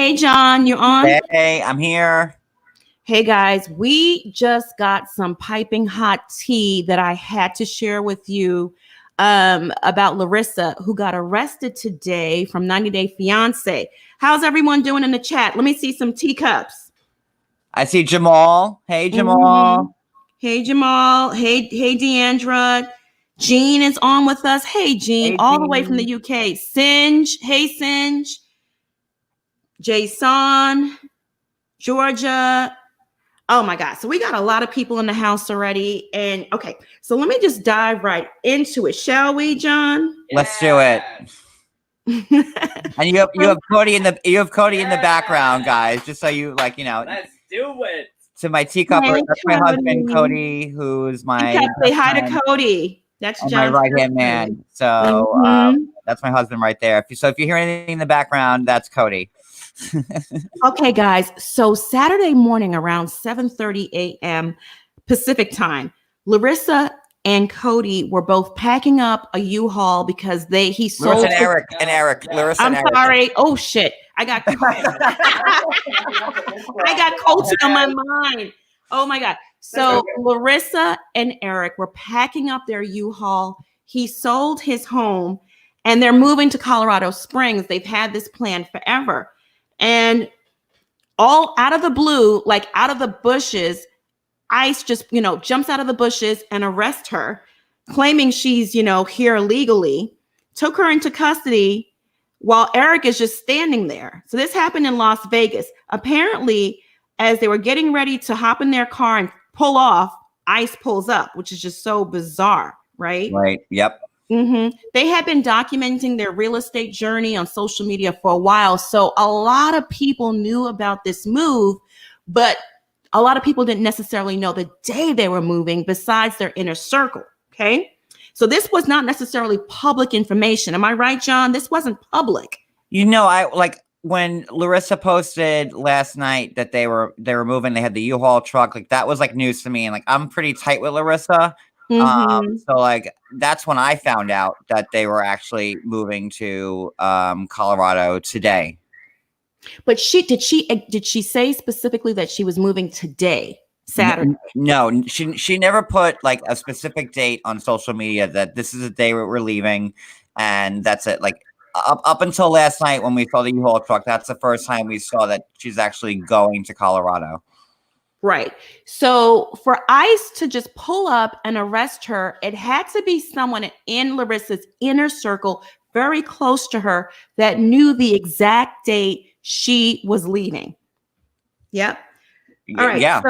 Hey, John, you on? Hey, I'm here. Hey, guys, we just got some piping hot tea that I had to share with you about Larissa, who got arrested today from 90 Day Fiance. How's everyone doing in the chat? Let me see some teacups. I see Jamal. Hey, Jamal. Mm-hmm. Hey, Jamal. Hey, Deandra. Jean is on with us. Hey, Jean, Hey, all Jean. the way from the UK. Singe. Hey, Singe. Jason. Georgia. Oh my God. So we got a lot of people in the house already. And okay, so let me just dive right into it. Shall we, John? Let's do it. And you have Cody in the background, guys. Just so you Let's do it. To my teacup, Hey, that's my husband, Cody, who's my say hi to Cody. That's and John's my right-hand man. So that's my husband right there. So if you hear anything in the background, that's Cody. Okay, guys. So Saturday morning around 7:30 a.m. Pacific time, Larissa and Cody were both packing up a U-Haul because he sold. Larissa and Eric. Larissa I'm and Eric. sorry. Oh shit. I got Coach on my mind. Oh my God. So Larissa and Eric were packing up their U-Haul. He sold his home and they're moving to Colorado Springs. They've had this plan forever. And all out of the blue, like out of the bushes, ICE just, jumps out of the bushes and arrests her, claiming she's, here illegally, took her into custody while Eric is just standing there. So this happened in Las Vegas. Apparently, as they were getting ready to hop in their car and pull off, ICE pulls up, which is just so bizarre, right? Right. Yep. Mm-hmm. They had been documenting their real estate journey on social media for a while. So a lot of people knew about this move, but a lot of people didn't necessarily know the day they were moving besides their inner circle. Okay. So this was not necessarily public information. Am I right, John? This wasn't public. I like when Larissa posted last night that they were moving, they had the U-Haul truck, like that was like news to me. And like, I'm pretty tight with Larissa. Mm-hmm. So like, that's when I found out that they were actually moving to Colorado today. But did she say specifically that she was moving today, Saturday? No, she never put like a specific date on social media that this is the day we're leaving, and that's it. Like up until last night when we saw the U-Haul truck, that's the first time we saw that she's actually going to Colorado. Right. So for ICE to just pull up and arrest her, it had to be someone in Larissa's inner circle, very close to her, that knew the exact date she was leaving. Yep. All right. Yeah.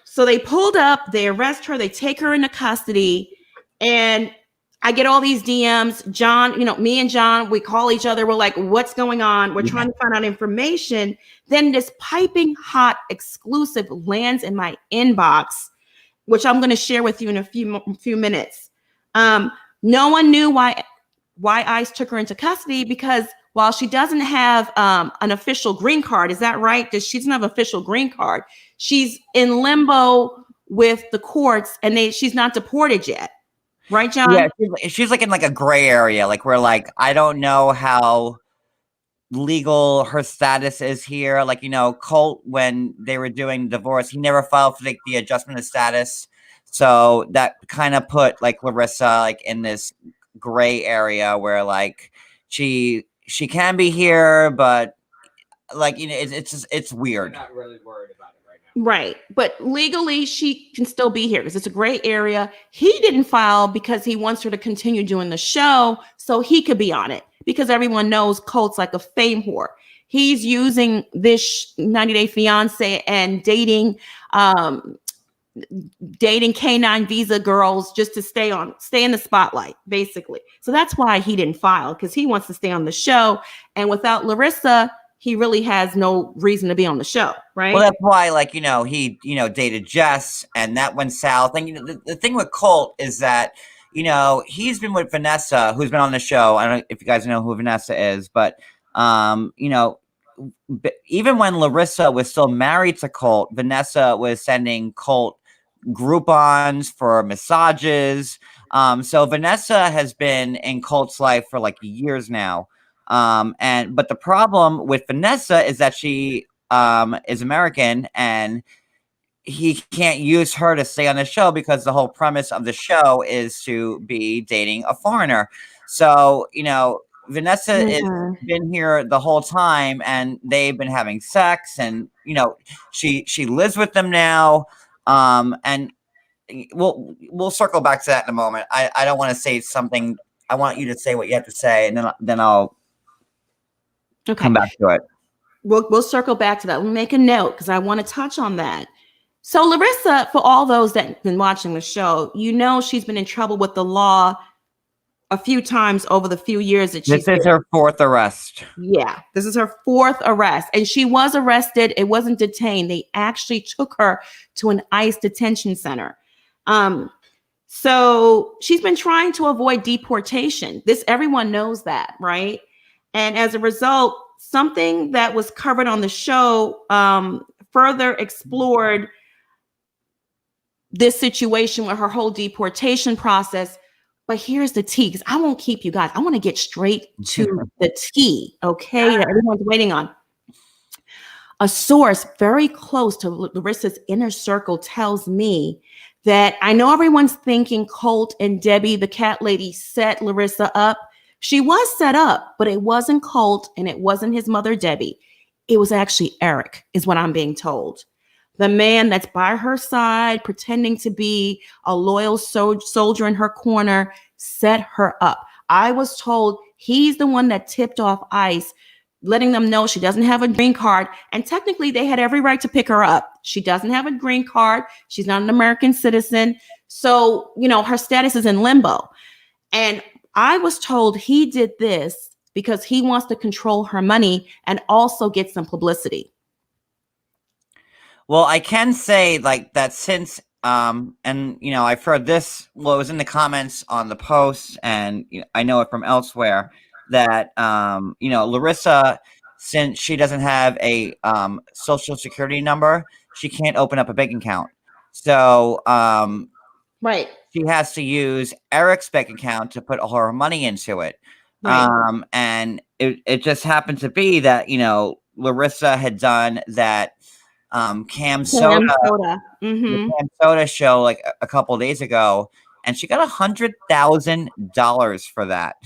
So they pulled up, they arrest her, they take her into custody, and I get all these DMs. John, me and John, we call each other. We're like, what's going on? We're trying to find out information. Then this piping hot exclusive lands in my inbox, which I'm going to share with you in a few minutes. No one knew why ICE took her into custody because while she doesn't have an official green card, is that right? She doesn't have an official green card. She's in limbo with the courts and she's not deported yet. Right, John? Yeah, she's like in like a gray area, like where like I don't know how legal her status is here. Like, Colt, when they were doing divorce, he never filed for the adjustment of status. So that kind of put like Larissa like in this gray area where like she can be here, but like it's weird. I'm not really worried about it. Right. But legally, she can still be here because it's a gray area. He didn't file because he wants her to continue doing the show so he could be on it because everyone knows Colt's like a fame whore. He's using this 90 Day Fiance and dating K9 visa girls just to stay in the spotlight, basically. So that's why he didn't file because he wants to stay on the show. And without Larissa, he really has no reason to be on the show, right? Well, that's why, like, he, dated Jess and that went south. And, the thing with Colt is that, he's been with Vanessa, who's been on the show. I don't know if you guys know who Vanessa is, but, even when Larissa was still married to Colt, Vanessa was sending Colt Groupons for massages. So Vanessa has been in Colt's life for like years now. But the problem with Vanessa is that she is American, and he can't use her to stay on the show because the whole premise of the show is to be dating a foreigner. So, Vanessa has been here the whole time, and they've been having sex, and she lives with them now. And we'll circle back to that in a moment. I don't want to say something. I want you to say what you have to say, and then I'll come back to it. We'll circle back to that. We'll make a note because I want to touch on that. So Larissa, for all those that have been watching the show, she's been in trouble with the law a few times over the few years that she's This is her fourth arrest. Yeah, this is her fourth arrest. And she was arrested. It wasn't detained. They actually took her to an ICE detention center. So she's been trying to avoid deportation. Everyone knows that, right? And as a result, something that was covered on the show further explored this situation with her whole deportation process. But here's the tea, because I won't keep you guys. I want to get straight to the tea, okay, that everyone's waiting on. A source very close to Larissa's inner circle tells me that I know everyone's thinking Colt and Debbie, the cat lady, set Larissa up. She was set up, but it wasn't Colt and it wasn't his mother, Debbie. It was actually Eric, is what I'm being told. The man that's by her side, pretending to be a loyal soldier in her corner, set her up. I was told he's the one that tipped off ICE, letting them know she doesn't have a green card. And technically, they had every right to pick her up. She doesn't have a green card. She's not an American citizen. So, her status is in limbo. And I was told he did this because he wants to control her money and also get some publicity. Well, I can say that since, I've heard this, it was in the comments on the post, and I know it from elsewhere that, Larissa, since she doesn't have a social security number, she can't open up a bank account. So, right. She has to use Eric's bank account to put all her money into it. Right. And it just happened to be that, Larissa had done that Cam Soda show like a couple days ago, and she got $100,000 for that.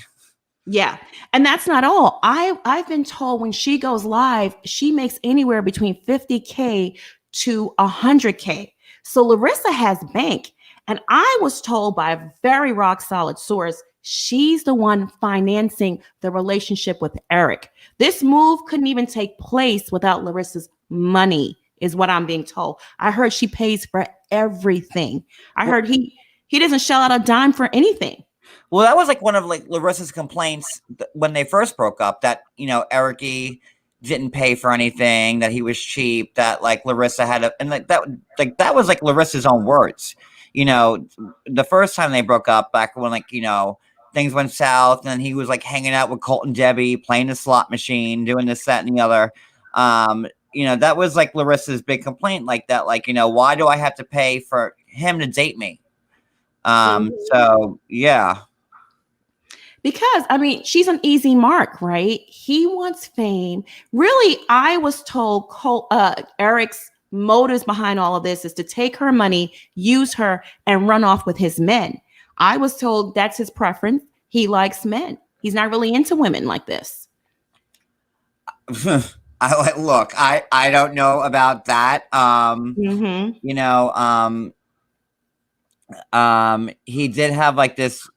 Yeah, and that's not all. I've been told when she goes live, she makes anywhere between $50K to $100K. So Larissa has bank, and I was told by a very rock solid source she's the one financing the relationship with Eric. This move couldn't even take place without Larissa's money, is what I'm being told. I heard she pays for everything. I heard he doesn't shell out a dime for anything. Well, that was one of Larissa's complaints when they first broke up, that, Eric didn't pay for anything, that he was cheap, that Larissa had that was Larissa's own words. The first time they broke up, back when things went south, and he was hanging out with Colt and Debbie, playing the slot machine, doing this, that, and the other. That was Larissa's big complaint, why do I have to pay for him to date me? So yeah. Because she's an easy mark, right? He wants fame. Really, I was told Eric's motives behind all of this is to take her money, use her, and run off with his men. I was told that's his preference. He likes men. He's not really into women like this. I don't know about that. He did have this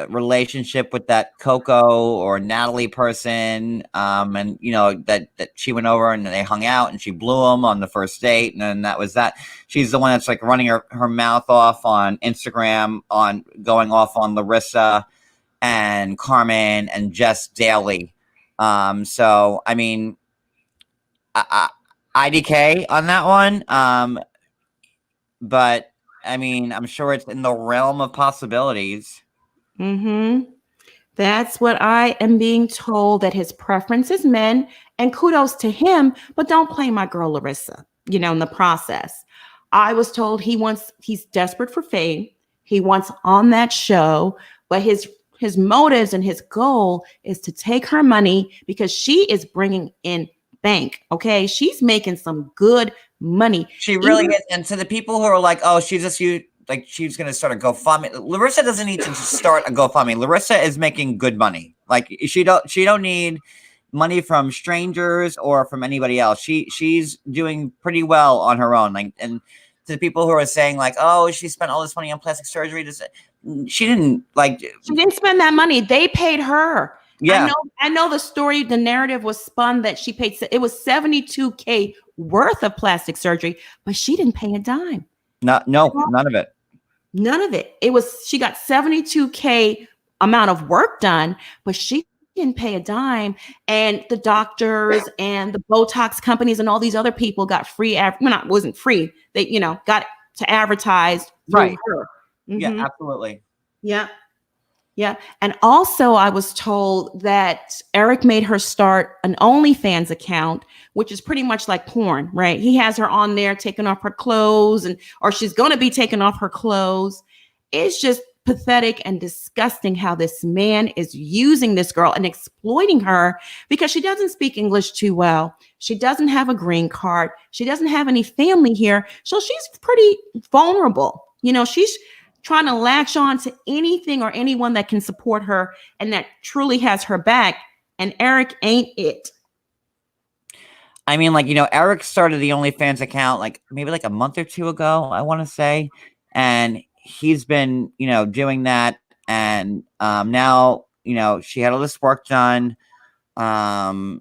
relationship with that Coco or Natalie person, and that she went over and they hung out and she blew him on the first date, and then that was that. She's the one that's running her mouth off on Instagram, on going off on Larissa and Carmen and Jess daily. So IDK on that one. But I'm sure it's in the realm of possibilities. That's what I am being told, that his preference is men, and kudos to him, but don't play my girl Larissa, in the process. I was told he's desperate for fame. He wants on that show, but his his motives and his goal is to take her money because she is bringing in bank. Okay. She's making some good money. She really is. And to the people who are like, oh, she's just you, like she's going to start a GoFundMe. Larissa doesn't need to start a GoFundMe. Larissa is making good money. Like she don't need money from strangers or from anybody else. She's doing pretty well on her own. Like, and to the people who are saying like, oh, she spent all this money on plastic surgery. She didn't spend that money. They paid her. Yeah. I know the story, the narrative was spun that she paid, it was $72K worth of plastic surgery, but she didn't pay a dime. No, none of it. None of it. She got $72K amount of work done, but she didn't pay a dime. And the doctors and the Botox companies and all these other people got free. It wasn't free. They, got to advertise through her. Mm-hmm. Yeah, absolutely. Yeah. Yeah. And also I was told that Eric made her start an OnlyFans account, which is pretty much like porn, right? He has her on there taking off her clothes or she's going to be taking off her clothes. It's just pathetic and disgusting how this man is using this girl and exploiting her because she doesn't speak English too well. She doesn't have a green card. She doesn't have any family here. So she's pretty vulnerable. She's trying to latch on to anything or anyone that can support her and that truly has her back. And Eric ain't it. I mean, Eric started the OnlyFans account maybe a month or two ago, I want to say. And he's been, doing that. And now, she had all this work done. And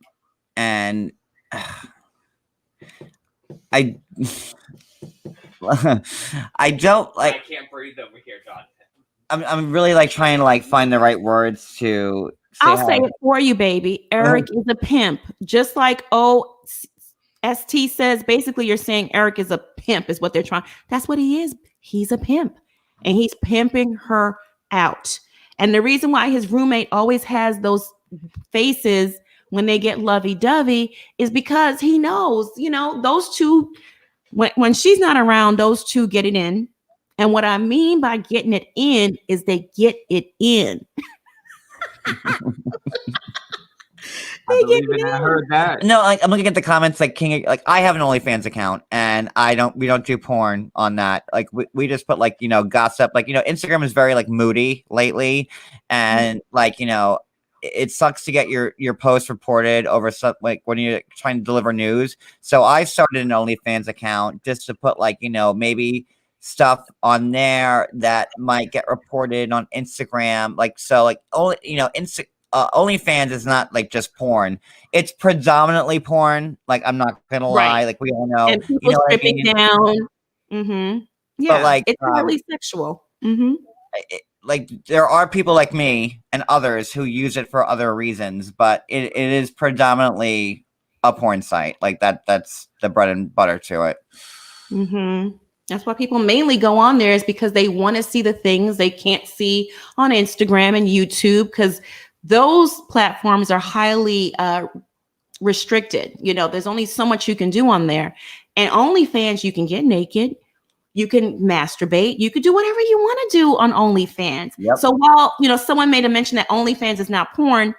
I don't I can't breathe over here, John. I'm really trying to find the right words to say. I'll say it for you, baby. Eric is a pimp. Just like OST says, basically you're saying Eric is a pimp is what they're trying. That's what he is. He's a pimp and he's pimping her out. And the reason why his roommate always has those faces when they get lovey-dovey is because he knows, those two, when she's not around, those two get it in. And what I mean by getting it in is they get it in. I heard that. No, I'm looking at the comments King, I have an OnlyFans account and we don't do porn on that. We just put gossip. Instagram is very moody lately. And it sucks to get your post reported over when you're trying to deliver news. So I started an OnlyFans account just to put maybe stuff on there that might get reported on Instagram. OnlyFans is not just porn. It's predominantly porn. I'm not gonna lie. Right. We all know. And people stripping down. Mm-hmm. Yeah. But it's really sexual. Mm-hmm. There are people like me and others who use it for other reasons, but it is predominantly a porn site. That's the bread and butter to it. Mm-hmm. That's why people mainly go on there is because they want to see the things they can't see on Instagram and YouTube because those platforms are highly restricted. There's only so much you can do on there. And OnlyFans, you can get naked. You can masturbate. You could do whatever you want to do on OnlyFans. Yep. So while, someone made a mention that OnlyFans is not porn,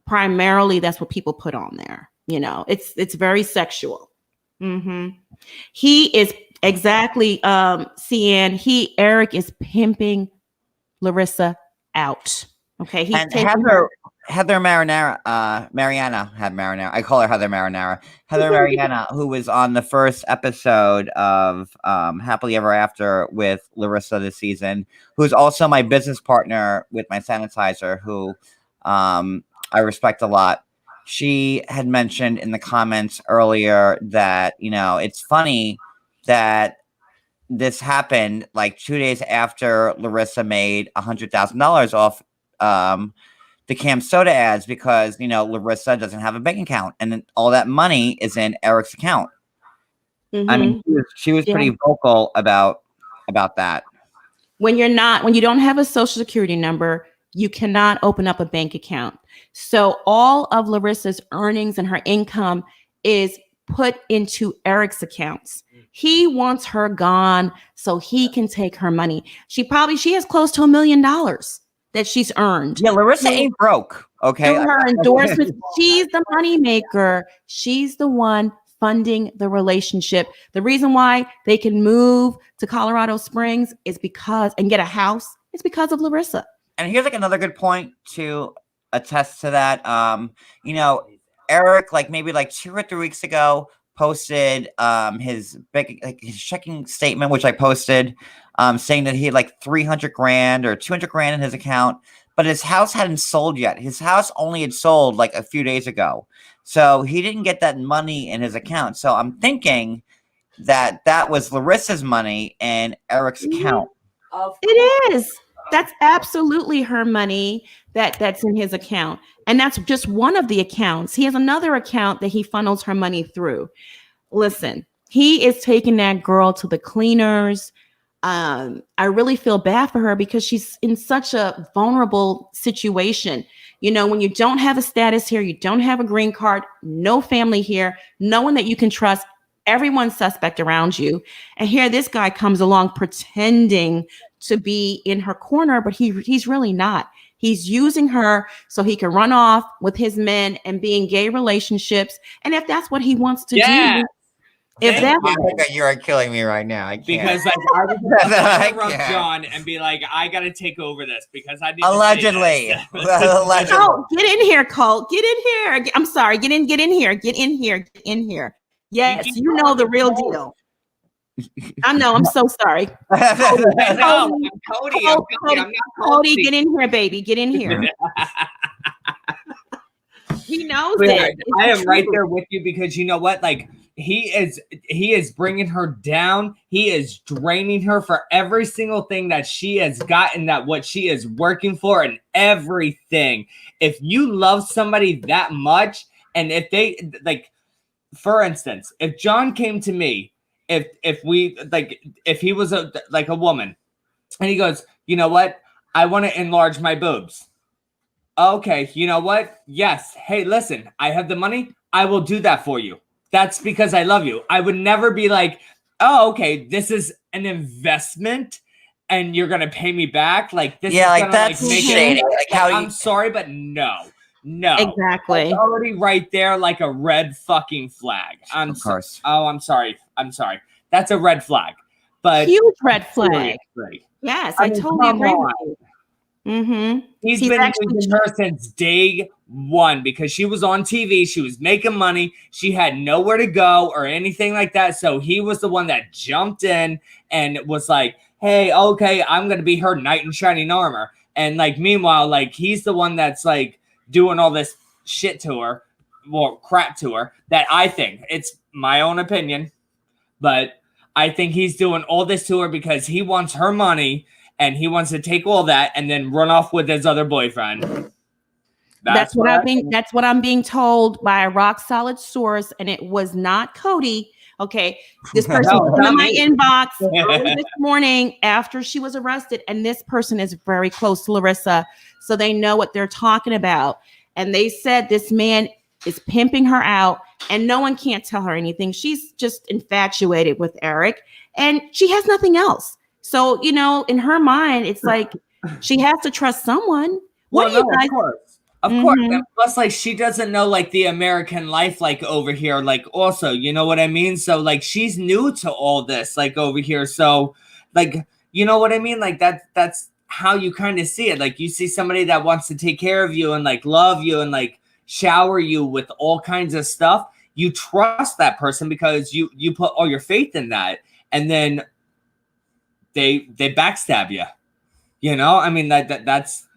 primarily that's what people put on there. It's very sexual. Mm-hmm. He is exactly, Eric is pimping Larissa out. Okay. He's Heather Mariana. I call her Heather Marinara. Heather Mariana, who was on the first episode of Happily Ever After with Larissa this season, who's also my business partner with my sanitizer, who I respect a lot. She had mentioned in the comments earlier that, it's funny that this happened 2 days after Larissa made $100,000 off the Cam Soda ads because, Larissa doesn't have a bank account and then all that money is in Eric's account. Mm-hmm. I mean, she was pretty vocal about that. When you don't have a social security number, you cannot open up a bank account. So all of Larissa's earnings and her income is put into Eric's accounts. He wants her gone so he can take her money. She has close to $1 million that she's earned. Yeah, Larissa ain't broke. Okay. Through her endorsements, she's the moneymaker. She's the one funding the relationship. The reason why they can move to Colorado Springs is because and get a house is because of Larissa. And here's like another good point to attest to that. You know, Eric, like maybe like 2 or 3 weeks ago, posted his big his checking statement, which I posted, saying that he had like 300 grand or 200 grand in his account, but his house hadn't sold yet. His house only had sold like a few days ago, so he didn't get that money in his account. So I'm thinking that that was Larissa's money in Eric's account. It is. That's absolutely her money that's in his account. And that's just one of the accounts. He has another account that he funnels her money through. Listen, he is taking that girl to the cleaners. I really feel bad for her because she's in such a vulnerable situation. You know, when you don't have a status here, you don't have a green card, no family here, no one that you can trust, everyone's suspect around you. And here this guy comes along pretending to be in her corner, but he's really not. He's using her so he can run off with his men and be in gay relationships. And if that's what he wants to do, if that's You're killing me right now. I can't. Because like, I was gonna interrupt John and be like, I gotta take over this because I need allegedly. to say this. Allegedly. Oh, get in here, Colt. Get in here. I'm sorry. Get in here. Get in here. Get in here. Yes, you know the real deal. I know. I'm so sorry. I know. I'm Cody. I'm not Cody, get in here, baby. Get in here. He knows it. I am right there with you because you know what? Like he is bringing her down. He is draining her for every single thing that she has gotten, that what she is working for and everything. If you love somebody that much, and if they like, for instance, if John came to me, if he was a woman and he goes, you know what? I want to enlarge my boobs. Okay, you know what? Yes. Hey, listen, I have the money. I will do that for you. That's because I love you. I would never be like, oh, okay, this is an investment and you're going to pay me back. Like, this is like gonna, that's like, make shady. it, Like how I'm sorry, but no. Exactly. It's already right there like a red fucking flag. Of course. I'm sorry. That's a red flag. But huge red flag. Seriously. Yes, I totally agree with you. Mm-hmm. He's been using her since day one because she was on TV. She was making money. She had nowhere to go or anything like that. So he was the one that jumped in and was like, hey, okay, I'm going to be her knight in shining armor. And like, meanwhile, like he's the one that's like doing all this shit to her, well, crap to her, that I think, it's my own opinion, but I think he's doing all this to her because he wants her money and he wants to take all that and then run off with his other boyfriend. That's what I'm being told by a rock solid source, and it was not Cody. Okay, this person was in my inbox early this morning after she was arrested, and this person is very close to Larissa, so they know what they're talking about. And they said this man is pimping her out, and no one can't tell her anything. She's just infatuated with Eric, and she has nothing else. So, you know, in her mind, it's like she has to trust someone. What do you guys? Of course. And plus, like, she doesn't know, like, the American life, like, over here, like, also, you know what I mean? So, like, she's new to all this, like, over here. So, like, you know what I mean? Like, that's how you kind of see it. Like, you see somebody that wants to take care of you and, like, love you and, like, shower you with all kinds of stuff. You trust that person because you put all your faith in that. And then they backstab you. You know? I mean, that's...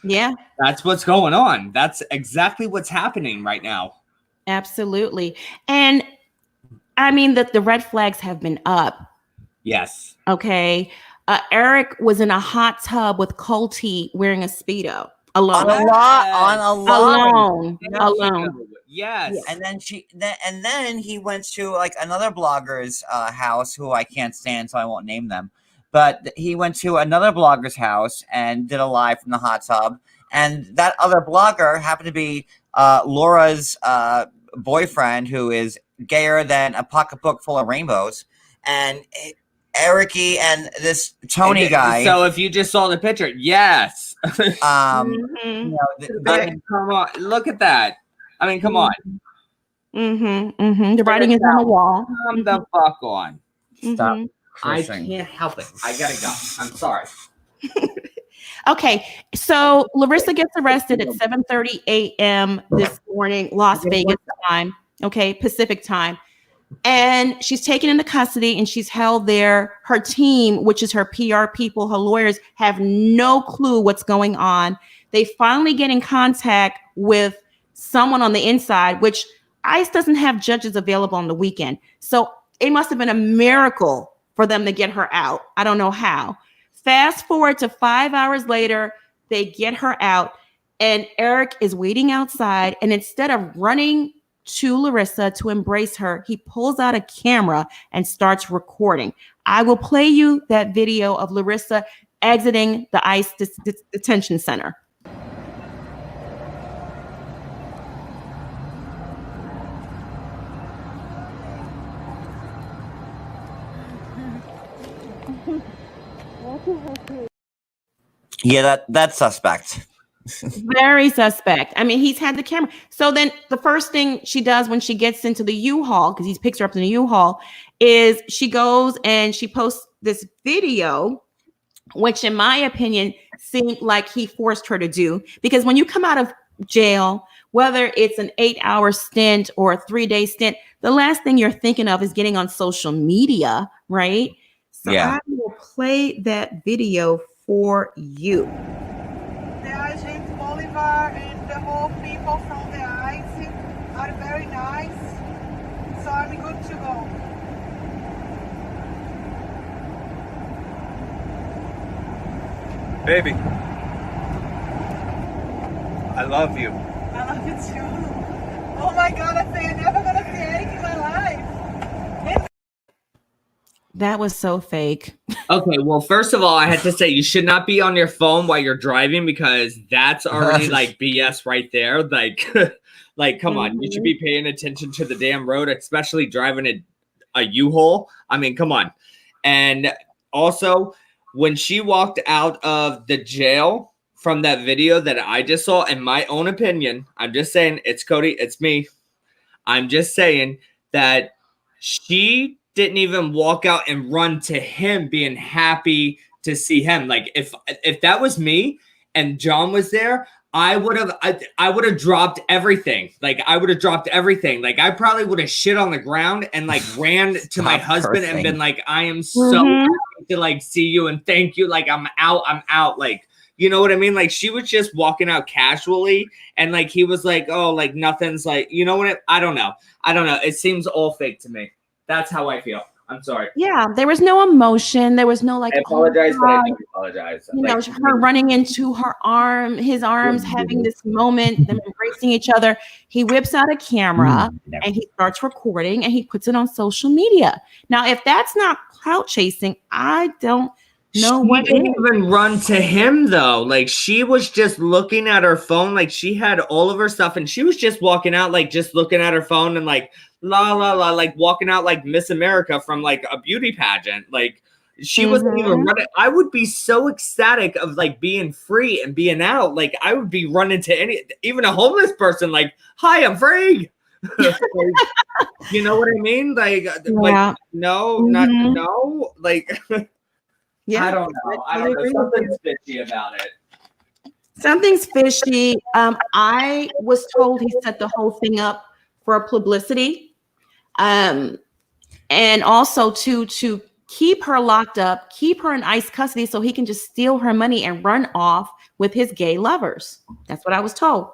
Yeah, that's what's going on. That's exactly what's happening right now. Absolutely. And I mean that the red flags have been up. Yes. Okay. Eric was in a hot tub with Colty wearing a Speedo alone. Alone. Yes. And then he went to like another blogger's house who I can't stand, so I won't name them. But he went to another blogger's house and did a live from the hot tub. And that other blogger happened to be Laura's boyfriend, who is gayer than a pocketbook full of rainbows. And Ericy and this Tony guy. So if you just saw the picture, yes. Mhm. You know, I mean, come on, look at that. I mean, come on. The writing is on the wall. Come the fuck on. Stop. I cursing. can't help it. I gotta go. I'm sorry. Okay, so Larissa gets arrested at 7:30 a.m. this morning, Las Vegas time, okay, Pacific time. And she's taken into custody and she's held there. Her team, which is her PR people, her lawyers, have no clue what's going on. They finally get in contact with someone on the inside, which ICE doesn't have judges available on the weekend. So it must have been a miracle for them to get her out. I don't know how. Fast forward to 5 hours later, they get her out, and Eric is waiting outside. And instead of running to Larissa to embrace her, he pulls out a camera and starts recording. I will play you that video of Larissa exiting the ICE detention center. Yeah, that's suspect. Very suspect. I mean, he's had the camera. So then the first thing she does when she gets into the U-Haul, because he picks her up in the U-Haul, is she goes and she posts this video, which in my opinion seemed like he forced her to do. Because when you come out of jail, whether it's an 8-hour stint or a 3-day stint, the last thing you're thinking of is getting on social media, right? So Yeah. I will play that video for you. The agent Bolivar and the whole people from the ICE are very nice, so I'm good to go. Baby, I love you. I love you too. Oh my God, I think I'm never gonna see Eric in my life. That was so fake. Okay, well, first of all, I had to say you should not be on your phone while you're driving because that's already like BS right there. Like, like, come on, you should be paying attention to the damn road, especially driving a U-Haul. I mean, come on. And also, when she walked out of the jail from that video that I just saw, in my own opinion, I'm just saying, it's Cody, it's me. I'm just saying that she didn't even walk out and run to him being happy to see him. Like if that was me and John was there, I would have dropped everything. Like I would have dropped everything. Like I probably would have shit on the ground and like ran to my husband and been like, I am so happy to like see you and thank you. Like I'm out. Like, you know what I mean? Like she was just walking out casually and like he was like, oh, like nothing's like, you know what? I don't know. It seems all fake to me. That's how I feel. I'm sorry. Yeah, there was no emotion. There was no like. I apologize, but I don't apologize. You know, her running into his arms, having this moment, them embracing each other. He whips out a camera and he starts recording and he puts it on social media. Now, if that's not clout chasing, I don't know what didn't even run to him though. Like she was just looking at her phone. Like she had all of her stuff and she was just walking out, like just looking at her phone and like la la la, like walking out like Miss America from like a beauty pageant. Like she wasn't even running. I would be so ecstatic of like being free and being out. Like I would be running to even a homeless person. Like, hi, I'm free. Like, you know what I mean? Like, like no, not no. Like, yeah, I don't know. Something's fishy about it. Something's fishy. I was told he set the whole thing up for publicity. And also to keep her locked up, keep her in ICE custody so he can just steal her money and run off with his gay lovers. That's what I was told.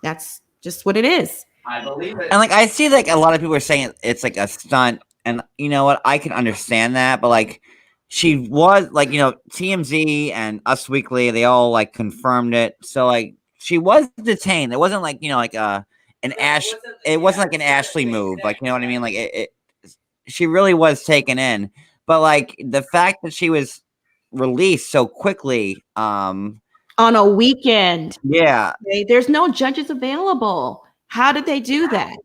That's just what it is. I believe it. And like I see like a lot of people are saying it's like a stunt, and you know what, I can understand that, but like she was like, you know, TMZ and Us Weekly, they all like confirmed it. So like she was detained. It wasn't like, you know, like it wasn't like an Ashley move, like, you know what I mean? Like she really was taken in, but like the fact that she was released so quickly, on a weekend. Yeah. There's no judges available. How did they do that?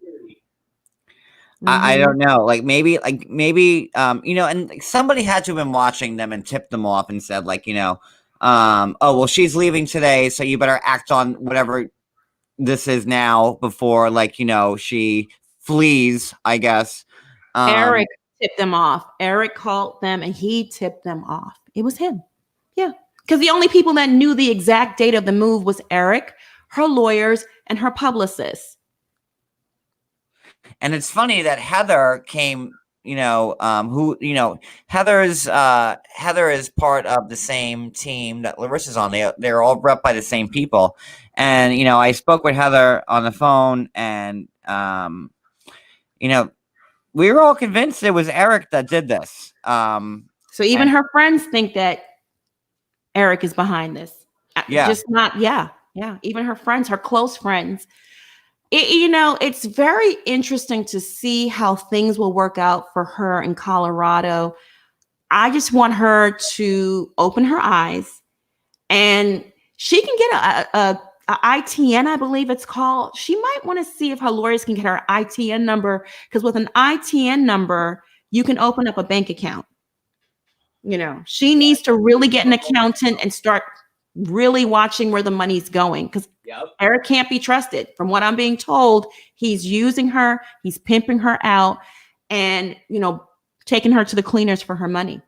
I don't know. Like maybe, you know, and like, somebody had to have been watching them and tipped them off and said, like, you know, oh well, she's leaving today, so you better act on whatever this is now before, like, you know, she flees, I guess. Eric tipped them off. Eric called them and he tipped them off. It was him. Yeah. Because the only people that knew the exact date of the move was Eric, her lawyers, and her publicists. And it's funny that Heather came, you know, who, you know, Heather is part of the same team that Larissa's on. They're all rep by the same people. And, you know, I spoke with Heather on the phone and, you know, we were all convinced it was Eric that did this. So even her friends think that Eric is behind this. Yeah. Just not, yeah. Even her friends, her close friends. You know, it's very interesting to see how things will work out for her in Colorado. I just want her to open her eyes, and she can get a ITN, I believe it's called. She might want to see if her lawyers can get her ITN number, because with an ITN number, you can open up a bank account. You know, she needs to really get an accountant and start really watching where the money's going, because Eric can't be trusted. From what I'm being told, he's using her, he's pimping her out, and, you know, taking her to the cleaners for her money.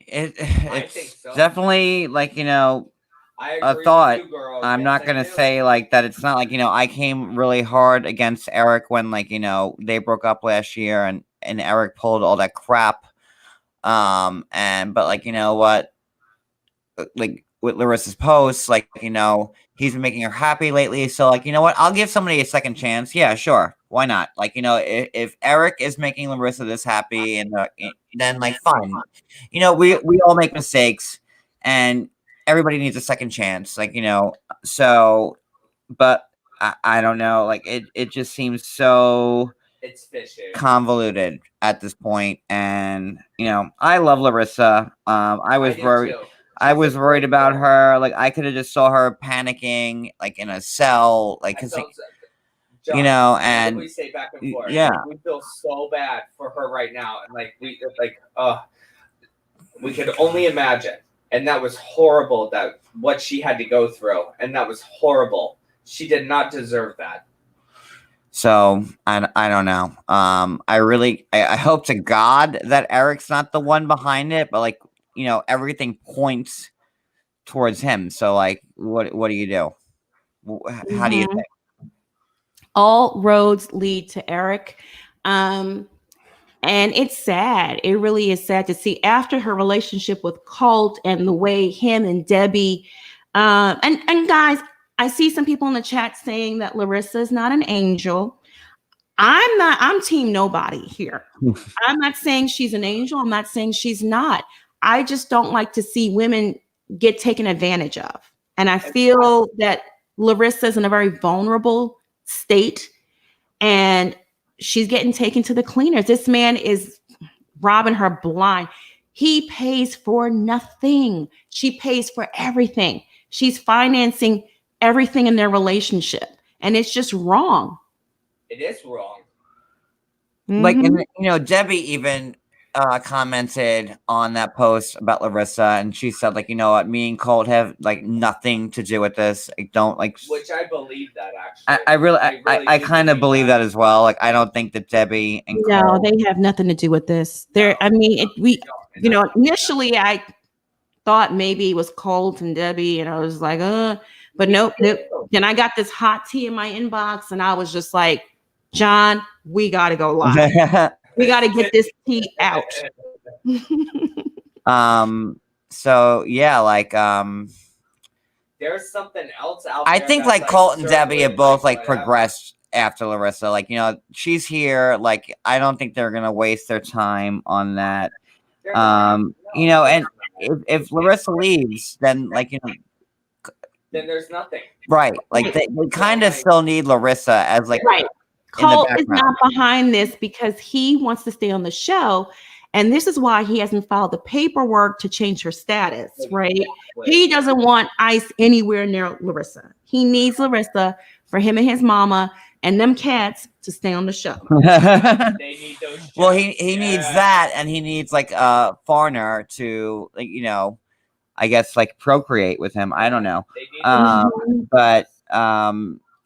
It's definitely, like, you know, a thought. I'm not gonna say like that. It's not like, you know, I came really hard against Eric when, like, you know, they broke up last year and Eric pulled all that crap. But like, you know what, like with Larissa's posts, like, you know, he's been making her happy lately. So, like, you know what, I'll give somebody a second chance. Yeah, sure. Why not? Like, you know, if Eric is making Larissa this happy, and then, like, fine. You know, we all make mistakes, and everybody needs a second chance. Like, you know, so, but I don't know. Like, it just seems so It's fishy, convoluted at this point. And, you know, I love Larissa. I was worried. I was worried about her. Like, I could have just saw her panicking, like, in a cell, like, because, you know, and we say back and forth. Yeah, we feel so bad for her right now, and we could only imagine. And that was horrible. That what she had to go through, and that was horrible. She did not deserve that. So I don't know. I hope to God that Eric's not the one behind it, but, like, you know, everything points towards him. So, like, what do you do? How do you think? All roads lead to Eric. And it's sad. It really is sad to see, after her relationship with Colt and the way him and Debbie, and guys, I see some people in the chat saying that Larissa is not an angel. I'm team nobody here. I'm not saying she's an angel. I'm not saying she's not. I just don't like to see women get taken advantage of. And I feel that Larissa is in a very vulnerable state, and she's getting taken to the cleaners. This man is robbing her blind. He pays for nothing. She pays for everything. She's financing everything in their relationship, and it's just wrong. It is wrong. Like, and, you know, Debbie even commented on that post about Larissa, and she said, like, you know what, me and Colt have, like, nothing to do with this. I don't, like, Which I believe that, actually. I kind of believe that as well. Like, I don't think that Debbie and Colt, they have nothing to do with this. I mean, you know, initially I thought maybe it was Colt and Debbie, and I was like, but nope. Then I got this hot tea in my inbox, and I was just like, John, we got to go live. We got to get this tea out. So yeah, like, there's something else out I there. think, like, Colt and Debbie have both, like, progressed after Larissa. Like, you know, she's here. Like, I don't think they're gonna waste their time on that. You know, and if Larissa leaves, then, like, you know, then there's nothing. Right. Like, they kind of still need Larissa as, like, right. Colt is not behind this because he wants to stay on the show. And this is why he hasn't filed the paperwork to change her status, right? He doesn't want ICE anywhere near Larissa. He needs Larissa for him and his mama and them cats to stay on the show. They need those. Well, jobs. he needs that, and he needs like a foreigner to, like, you know, I guess like procreate with him. I don't know. But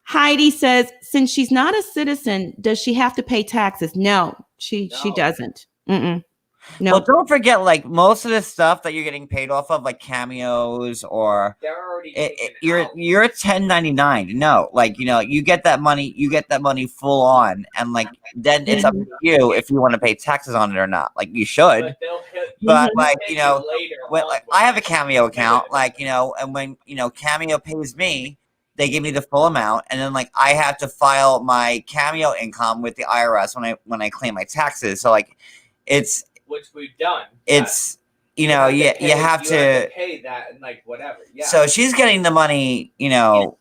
Heidi says, since she's not a citizen, does she have to pay taxes? No, she doesn't. No. Well, don't forget, like, most of the stuff that you're getting paid off of, like cameos or They're already you're 1099. No, like, you know, you get that money full on, and like then it's up to you if you want to pay taxes on it or not. Like, you should. But like, you know, when, like, I have a Cameo account, like, you know, and when, you know, Cameo pays me, they give me the full amount, and then like I have to file my Cameo income with the IRS when I claim my taxes. So like, it's, which we've done. it's, you know, you have to pay that and like whatever. Yeah. So she's getting the money, you know.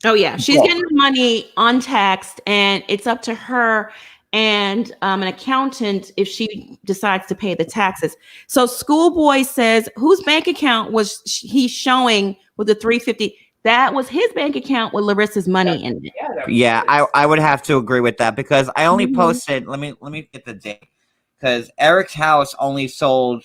Oh yeah, she's getting the money untaxed, and it's up to her and an accountant if she decides to pay the taxes. So Schoolboy says, whose bank account was he showing with the 350? That was his bank account with Larissa's money in it. Yeah, I would have to agree with that, because I only posted. Let me get the date, because Eric's house only sold,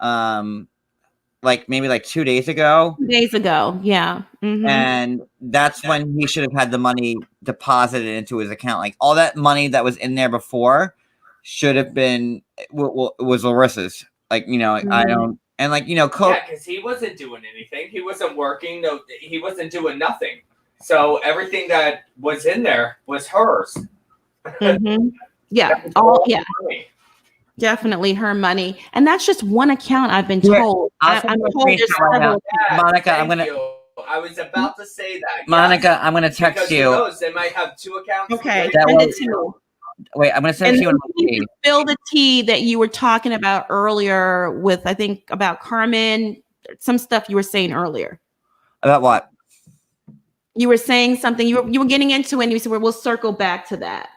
like maybe like 2 days ago. 2 days ago, yeah. And that's when he should have had the money deposited into his account. Like, all that money that was in there before should have been, was Larissa's. Like, you know, I don't, and like, you know, yeah, because he wasn't doing anything. He wasn't working. No, he wasn't doing nothing. So everything that was in there was hers. Yeah, all definitely her money, and that's just one account. I've been told. I'm told there's several. Monica, I was about to say that. Monica, I'm gonna text you. Who knows, they might have two accounts. Okay, send it to me. Wait, I'm gonna send it to you. Spill the tea that you were talking about earlier with, I think, about Carmen. Some stuff you were saying earlier. About what? You were saying something. You were getting into it, and you said, well, we'll circle back to that.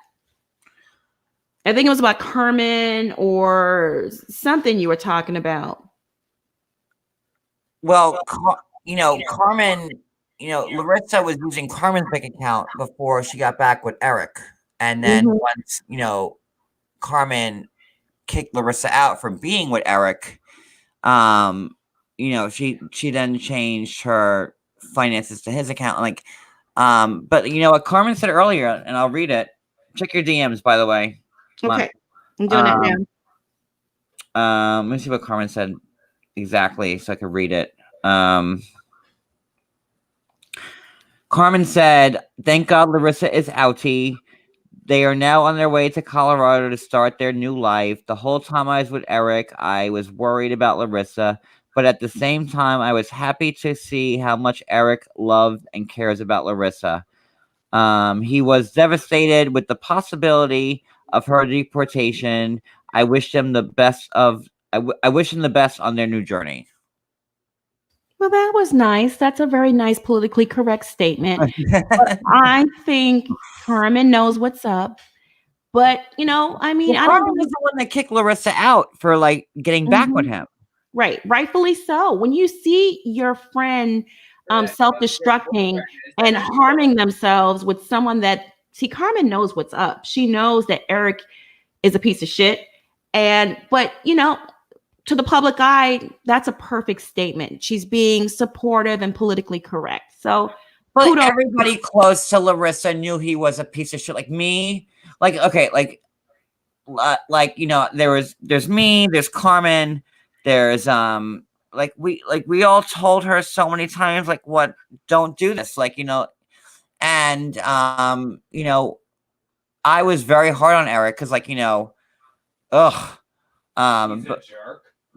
I think it was about Carmen or something you were talking about. Well, you know, Carmen, you know, Larissa was using Carmen's bank account before she got back with Eric. And then once, you know, Carmen kicked Larissa out from being with Eric, you know, she then changed her finances to his account. Like, but you know what Carmen said earlier, and I'll read it. Check your DMs, by the way. Okay, I'm doing it now. Let me see what Carmen said exactly so I can read it. Carmen said, thank God Larissa is outie. They are now on their way to Colorado to start their new life. The whole time I was with Eric, I was worried about Larissa, but at the same time, I was happy to see how much Eric loved and cares about Larissa. He was devastated with the possibility of her deportation. I wish them the best I wish them the best on their new journey. Well, that was nice. That's a very nice politically correct statement. But I think Carmen knows what's up. But, you know, I mean, I Carmen was the one that kicked Larissa out for like getting back with him. Right. Rightfully so. When you see your friend self-destructing and harming themselves with someone that, see, Carmen knows what's up. She knows that Eric is a piece of shit. But, you know, to the public eye, that's a perfect statement. She's being supportive and politically correct. So, but everybody close to Larissa knew he was a piece of shit. Like me, like, okay, like, you know, there's me, there's Carmen, there's like we all told her so many times, like, what, don't do this, like, you know, and you know, I was very hard on Eric because, like, you know,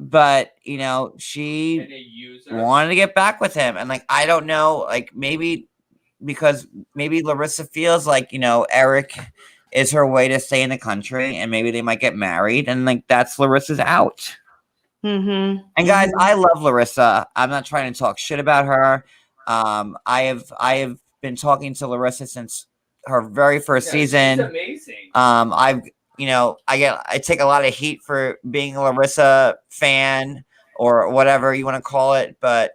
but you know, she wanted to get back with him, and like, I don't know, like, maybe Larissa feels like, you know, Eric is her way to stay in the country, and maybe they might get married, and like, that's Larissa's out. And guys, I love Larissa. I'm not trying to talk shit about her. I have been talking to Larissa since her very first season. She's amazing. You know, I take a lot of heat for being a Larissa fan or whatever you want to call it, but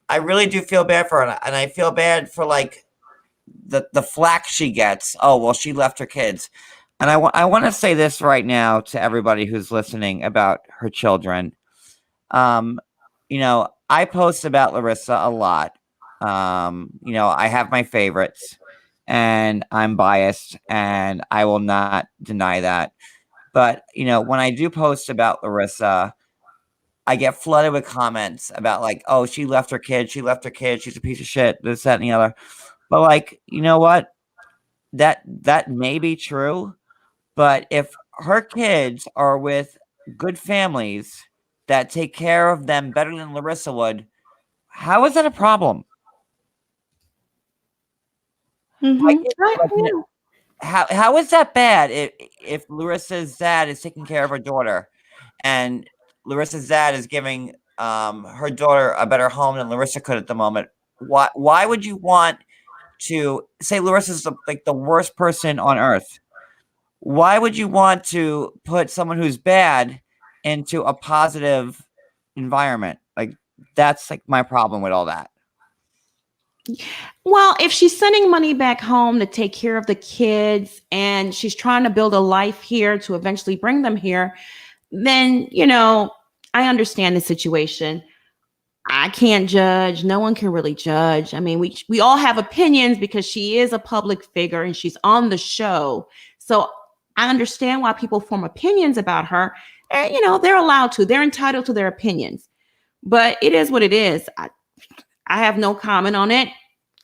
I really do feel bad for her, and I feel bad for like the flack she gets. Oh well, she left her kids, and I want to say this right now to everybody who's listening about her children. You know, I post about Larissa a lot. You know, I have my favorites, and I'm biased, and I will not deny that. But you know, when I do post about Larissa, I get flooded with comments about like, oh, she left her kid, she left her kid, she's a piece of shit, this, that, and the other. But like, you know what? That may be true, but if her kids are with good families that take care of them better than Larissa would, how is that a problem? Like, how is that bad if Larissa's dad is taking care of her daughter, and Larissa's dad is giving her daughter a better home than Larissa could at the moment? Why would you want to say Larissa's like the worst person on earth? Why would you want to put someone who's bad into a positive environment? Like, that's like my problem with all that. Well, if she's sending money back home to take care of the kids and she's trying to build a life here to eventually bring them here, then, you know, I understand the situation. I can't judge. No one can really judge. I mean, we all have opinions because she is a public figure and she's on the show. So I understand why people form opinions about her. And, you know, they're allowed to. They're entitled to their opinions. But it is what it is. I have no comment on it.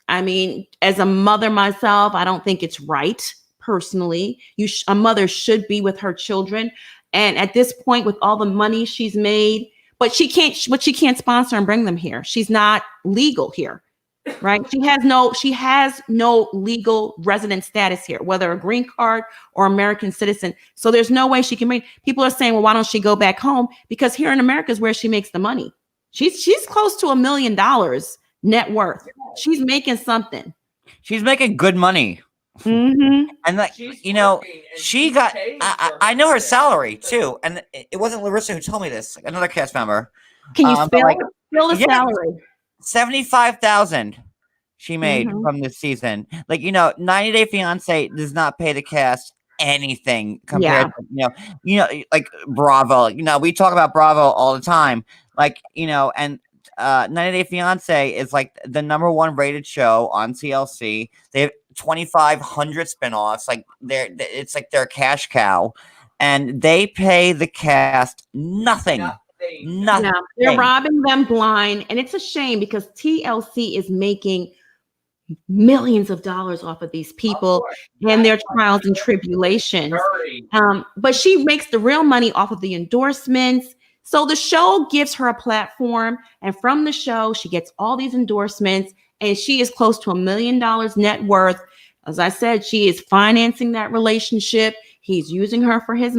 I mean, as a mother myself, I don't think it's right. Personally, a mother should be with her children. And at this point, with all the money she's made, but she can't sponsor and bring them here. She's not legal here, right? She has no legal resident status here, whether a green card or American citizen. So there's no way she can bring. People are saying, well, why don't she go back home? Because here in America is where she makes the money. She's close to $1 million net worth. She's making something. She's making good money. Mm-hmm. And like, you know, she got, I know her salary too. And it wasn't Larissa who told me this, like another cast member. Can you spill the salary? 75,000 she made from this season. Like, you know, 90 Day Fiance does not pay the cast anything compared to, you know, like Bravo. You know, we talk about Bravo all the time. Like, you know, and 90 Day Fiance is like the #1 rated show on TLC. They have 2,500 spinoffs. Like it's like their cash cow, and they pay the cast nothing. Nothing. Yeah, they're robbing them blind, and it's a shame because TLC is making millions of dollars off of these people and their trials and tribulations. But she makes the real money off of the endorsements. So the show gives her a platform, and from the show, she gets all these endorsements, and she is close to $1 million net worth. As I said, she is financing that relationship. He's using her for her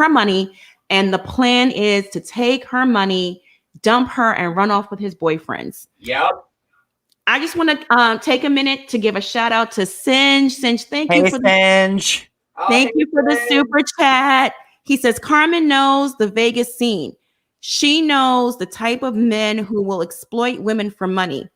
money, and the plan is to take her money, dump her, and run off with his boyfriends. Yep. I just want to take a minute to give a shout out to Singe. Singe, thank you for Singe. Thank you for the super chat. He says, Carmen knows the Vegas scene. She knows the type of men who will exploit women for money.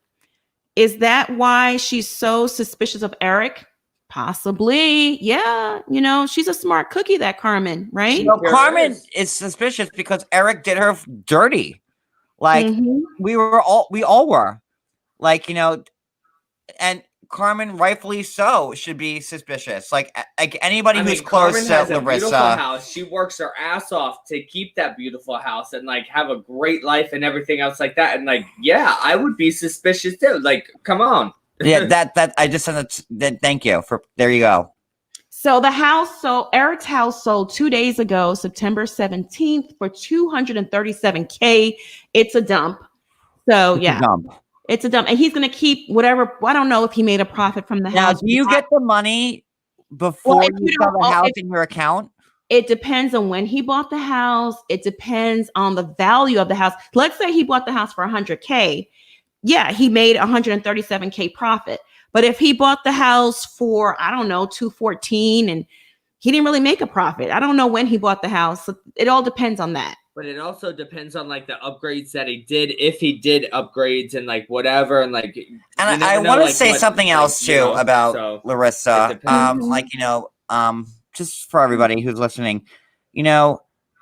Is that why she's so suspicious of Eric? Possibly. Yeah. You know, she's a smart cookie, that Carmen, right? No, Carmen is suspicious because Eric did her dirty. Like we all were. Like, you know, and Carmen, rightfully so, should be suspicious. Like anybody who's close Carmen to has a Larissa. beautiful house. She works her ass off to keep that beautiful house and like have a great life and everything else like that. And like, yeah, I would be suspicious too. Like, come on. Yeah, that I just sent it. Thank you for. There you go. So Eric's house sold 2 days ago, September 17th, for $237K. It's a dump. So yeah. It's a dump. And he's going to keep whatever. I don't know if he made a profit from the house. Now, do you get the money before you sell the house in your account? It depends on when he bought the house. It depends on the value of the house. Let's say he bought the house for $100K. Yeah, he made $137K profit. But if he bought the house for, I don't know, $214 and he didn't really make a profit. I don't know when he bought the house. So it all depends on that. But it also depends on like the upgrades that he did, if he did upgrades and like whatever, and like. And I want to say something else too about Larissa. Like just for everybody who's listening,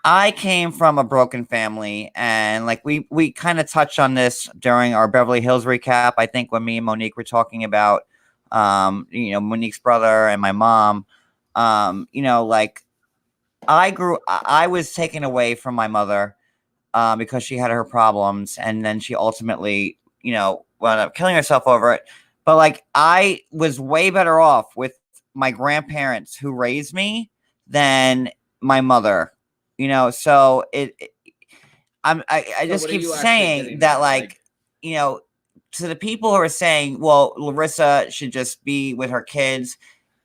I came from a broken family, and like we kind of touched on this during our Beverly Hills recap. I think when me and Monique were talking about, Monique's brother and my mom, like I was taken away from my mother because she had her problems, and then she ultimately, wound up killing herself over it. But like I was way better off with my grandparents who raised me than my mother. So I just keep saying that, like, to the people who are saying, well, Larissa should just be with her kids.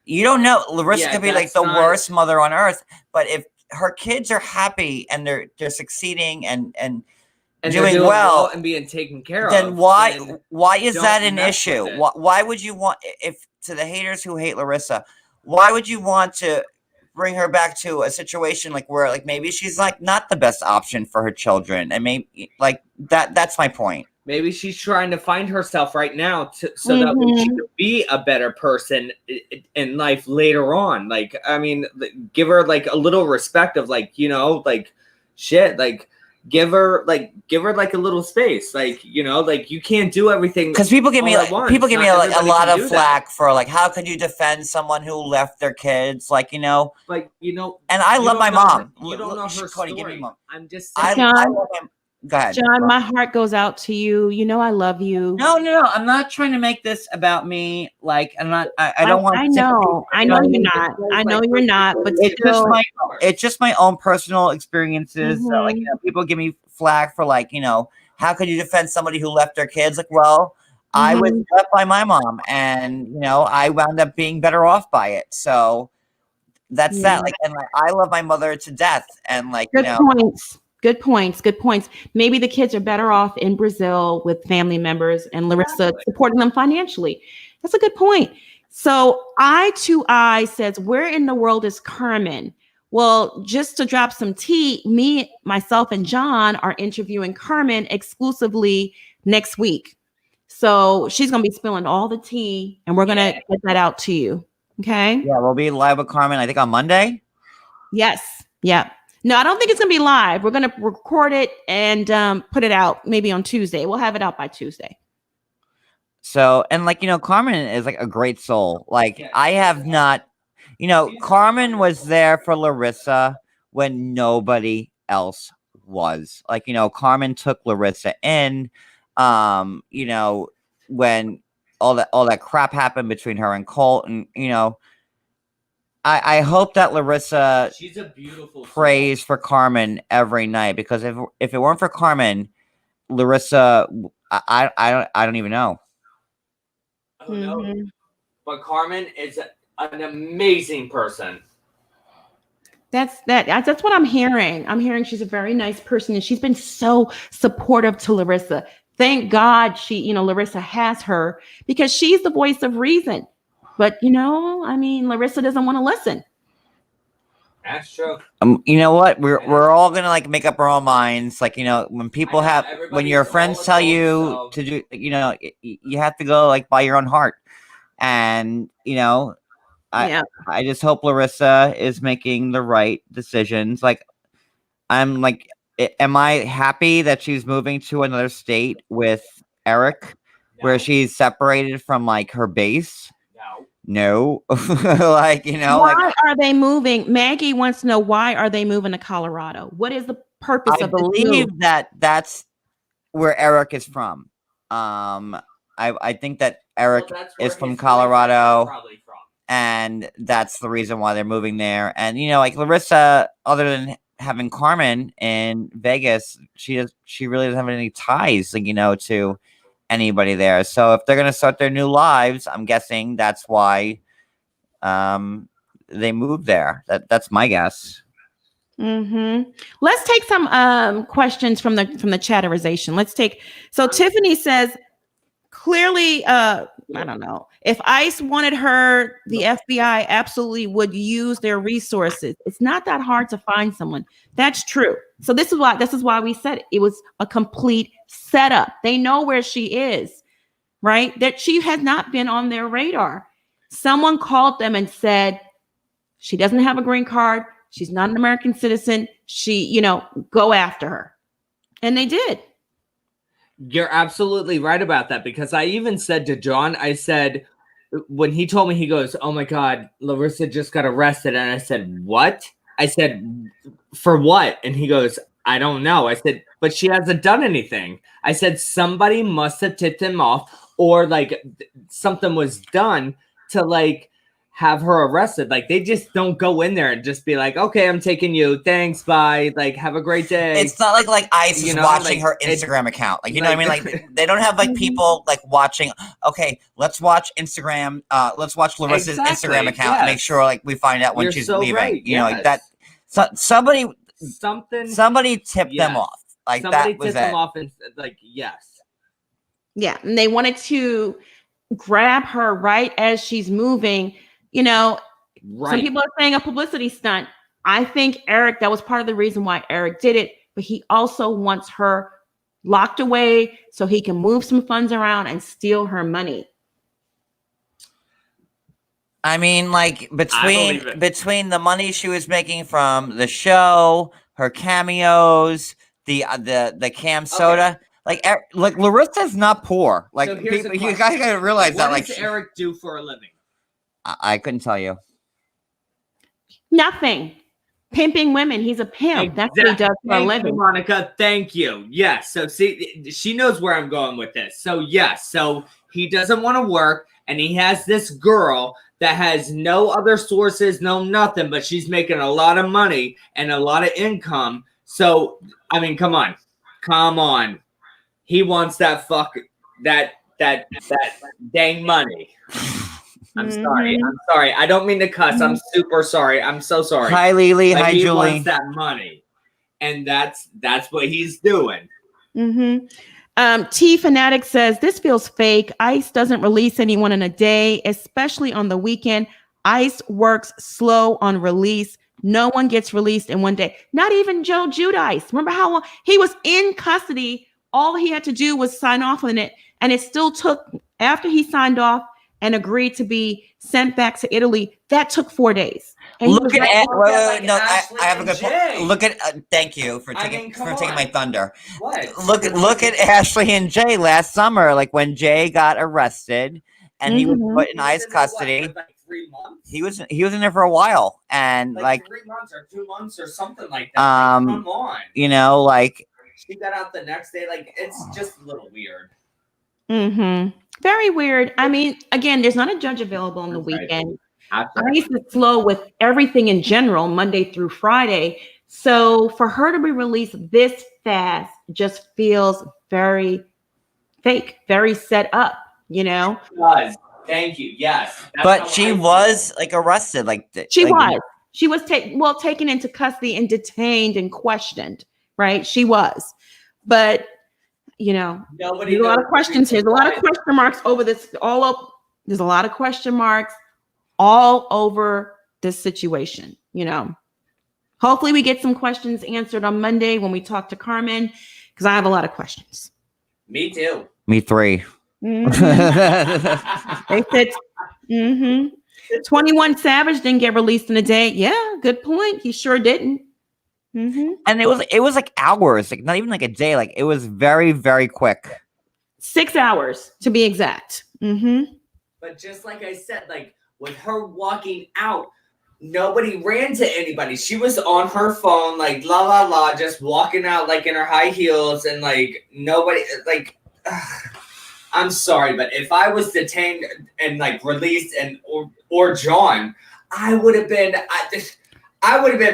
You don't know. Larissa could be like the worst mother on earth, but if her kids are happy and they're succeeding and doing well and being taken care of, then why is that an issue? Why would you want, if to the haters who hate Larissa, why would you want to bring her back to a situation like where like maybe she's like not the best option for her children, and maybe like that's my point. Maybe she's trying to find herself right now so that she can be a better person in life later on. Like, I mean, give her like a little respect of like, like shit, like give her like a little space. Like, like you can't do everything. Because people give me a lot of flack for like, how could you defend someone who left their kids? Like, and I love my mom. You don't know her story. Give me mom. I'm just saying. I love him. Go ahead, John. My heart goes out to you. I love you. No. I'm not trying to make this about me. Like, I'm not. I don't want. I know you're not. I know you're not. But it's just my own personal experiences. So, like, people give me flack for like, how could you defend somebody who left their kids? Like, well, I was left by my mom, and I wound up being better off by it. So that's that. Like, and like, I love my mother to death, and like, Good points. Maybe the kids are better off in Brazil with family members and Larissa supporting them financially. That's a good point. So I says, where in the world is Carmen? Well, just to drop some tea, me, myself, and John are interviewing Carmen exclusively next week. So she's going to be spilling all the tea, and we're going to get that out to you. Okay? Yeah, we'll be live with Carmen, I think, on Monday. Yes. Yeah. No, I don't think it's going to be live. We're going to record it and put it out maybe on Tuesday. We'll have it out by Tuesday. So, and like, Carmen is like a great soul. Like, I have not, Carmen was there for Larissa when nobody else was. Like, Carmen took Larissa in, when all that crap happened between her and Colt, and, I hope that Larissa she's a beautiful prays for Carmen every night, because if it weren't for Carmen, Larissa, I don't even know. I don't know. But Carmen is an amazing person. That's what I'm hearing. I'm hearing she's a very nice person, and she's been so supportive to Larissa. Thank God Larissa has her, because she's the voice of reason. But, Larissa doesn't want to listen. That's true. You know what? We're all going to like make up our own minds. Like, when people when your friends tell you to do, you have to go like by your own heart. And, I just hope Larissa is making the right decisions. Like, I'm like, am I happy that she's moving to another state with Eric, where she's separated from like her base? No. Like, why are they moving? Maggie wants to know, why are they moving to Colorado? What is the purpose of this move? I believe that's where Eric is from. I think that Eric is from Colorado, and that's the reason why they're moving there. And like Larissa, other than having Carmen in Vegas, she really doesn't have any ties, to anybody there. So if they're going to start their new lives, I'm guessing that's why they moved there. That's my guess. Let's take some questions from the chatterization. So Tiffany says, clearly I don't know. If ICE wanted her, the FBI absolutely would use their resources. It's not that hard to find someone. That's true. So this is why we said it was a complete setup. They know where she is, right? That she has not been on their radar. Someone called them and said, she doesn't have a green card. She's not an American citizen. She, go after her. And they did. You're absolutely right about that, because I even said to John, I said, when he told me, he goes, "Oh my God, Larissa just got arrested." And I said, "What?" I said, "For what?" And he goes, "I don't know." I said, "But she hasn't done anything." I said, "Somebody must have tipped him off, or like something was done to like have her arrested." Like, they just don't go in there and just be like, "Okay, I'm taking you. Thanks, bye. Like, have a great day." It's not like ICE is watching her it's- Instagram account. Like, you know what I mean? Like, they don't have like people like watching. Okay, let's watch Instagram. Let's watch Larissa's Instagram account and make sure like we find out when You're she's so leaving. right, You know, like yes. that. Somebody tipped them Yes. off. Like Somebody that was tipped them it. off, and like, yes. Yeah. And they wanted to grab her right as she's moving. Right. Some people are saying a publicity stunt. I think Eric, that was part of the reason why Eric did it, but he also wants her locked away so he can move some funds around and steal her money. I mean, like between the money she was making from the show, her cameos, the cam soda, like Larissa's not poor. Like, So here's the you guys question. gotta realize that. What Like, does Eric do for a living? I couldn't tell you. Nothing. Pimping women. He's a pimp. That's what he does for a Thank living. you, Monica. Thank you. Yes. So see, she knows where I'm going with this. So yes. So he doesn't want to work, and he has this girl that has no other sources, no nothing, but she's making a lot of money and a lot of income. So I mean, come on. He wants that that dang money. I'm sorry. I don't mean to cuss. I'm super sorry. I'm so sorry. Hi, Lily. But Hi, he Julie. wants that money, and that's what he's doing. T Fanatic says this feels fake. ICE doesn't release anyone in a day, especially on the weekend. ICE works slow on release. No one gets released in one day. Not even Joe Giudice. Remember how long he was in custody? All he had to do was sign off on it, and it still took, after he signed off and agreed to be sent back to Italy, that took 4 days. And Look at I have a good Jay. point. Look at thank you for taking my thunder. What? Look at Ashley and Jay last summer, like when Jay got arrested and he was put in ICE custody. What, like 3 months? He was in there for a while, and like 3 months or 2 months or something like that. Like, come on. You know, like She got out the next day. Like, it's just a little weird. Very weird. I mean, again, there's not a judge available on the weekend. Right. ICE is slow with everything in general, Monday through Friday. So for her to be released this fast just feels very fake, very set up, It does. Thank you. Yes. but she was like arrested, she was taken into custody and detained and questioned, right? She was, but Nobody there's a lot of questions here. There's a lot of question marks over this. There's a lot of question marks all over this situation. Hopefully we get some questions answered on Monday when we talk to Carmen, because I have a lot of questions. Me too. Me 3. They said 21 Savage didn't get released in a day. Yeah, good point. He sure didn't. And it was like hours, like not even like a day. Like it was very, very quick. 6 hours to be exact. But just like I said, like with her walking out, nobody ran to anybody. She was on her phone, like la la la, just walking out like in her high heels, and like nobody like. I'm sorry, but if I was detained and like released or John, I would have been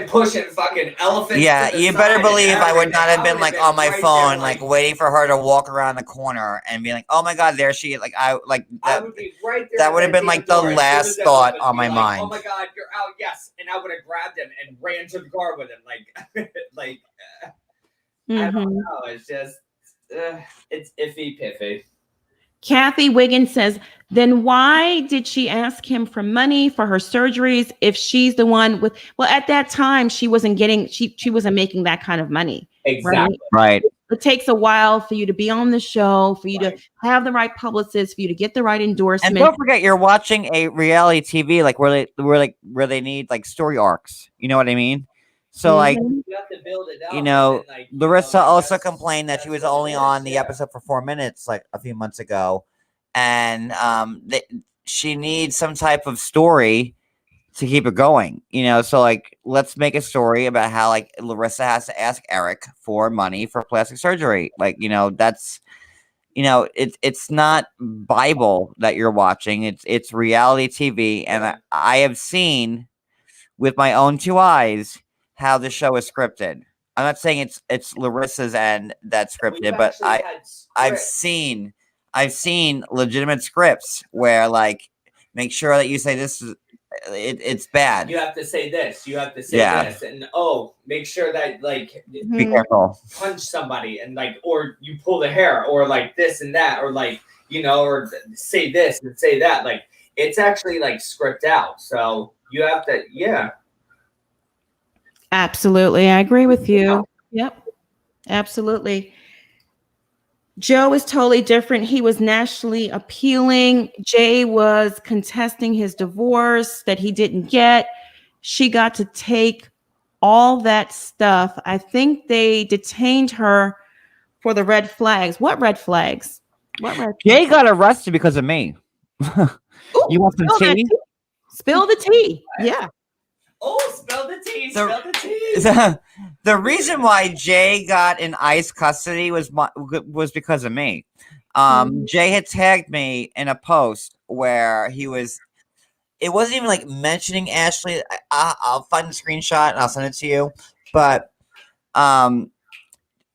pushing fucking elephants. Yeah, you better believe I would not have been like on my phone, like waiting for her to walk around the corner and be like, "Oh my God, there she is!" Like I would be right there. That would have been like the last thought on my mind. Oh my God, you're out! Yes, and I would have grabbed him and ran to the car with him, like, I don't know. It's just, it's iffy piffy. Kathy Wiggins says, then why did she ask him for money for her surgeries if she's the one with, well, at that time she wasn't getting, she wasn't making that kind of money. Exactly. Right. It takes a while for you to be on the show, for you to have the right publicist, for you to get the right endorsement. And don't forget, you're watching a reality TV, like where they need like story arcs. You know what I mean? So like, You have to build it out. you know, and then, like, Larissa also that's- complained that she was that's what only it on is, the episode for 4 minutes, like a few months ago, and she needs some type of story to keep it going, you know. So like, let's make a story about how like Larissa has to ask Eric for money for plastic surgery. Like, you know, that's, you know, it's not Bible that you're watching. It's reality TV, and I have seen with my own 2 eyes how the show is scripted. I'm not saying it's Larissa's end that's scripted, but I've seen legitimate scripts where like, make sure that you say this is it's bad. You have to say this. You have to say Yeah. this, and make sure that like Be careful. punch somebody, and like, or you pull the hair, or like this and that, or like, you know, or say this and say that. Like, it's actually like script out. So you have to, Absolutely. I agree with you. Yep. Absolutely. Joe is totally different. He was nationally appealing. Jay was contesting his divorce that he didn't get. She got to take all that stuff. I think they detained her for the red flags. What red flags? What red Jay got arrested because of me. Ooh, You want some spill that tea? tea. Spill the tea. Yeah. Oh, spill the tea. The- Spill the tea. The reason why Jay got in ICE custody was because of me. Jay had tagged me in a post where he was. It wasn't even like mentioning Ashley. I'll find the screenshot and I'll send it to you. But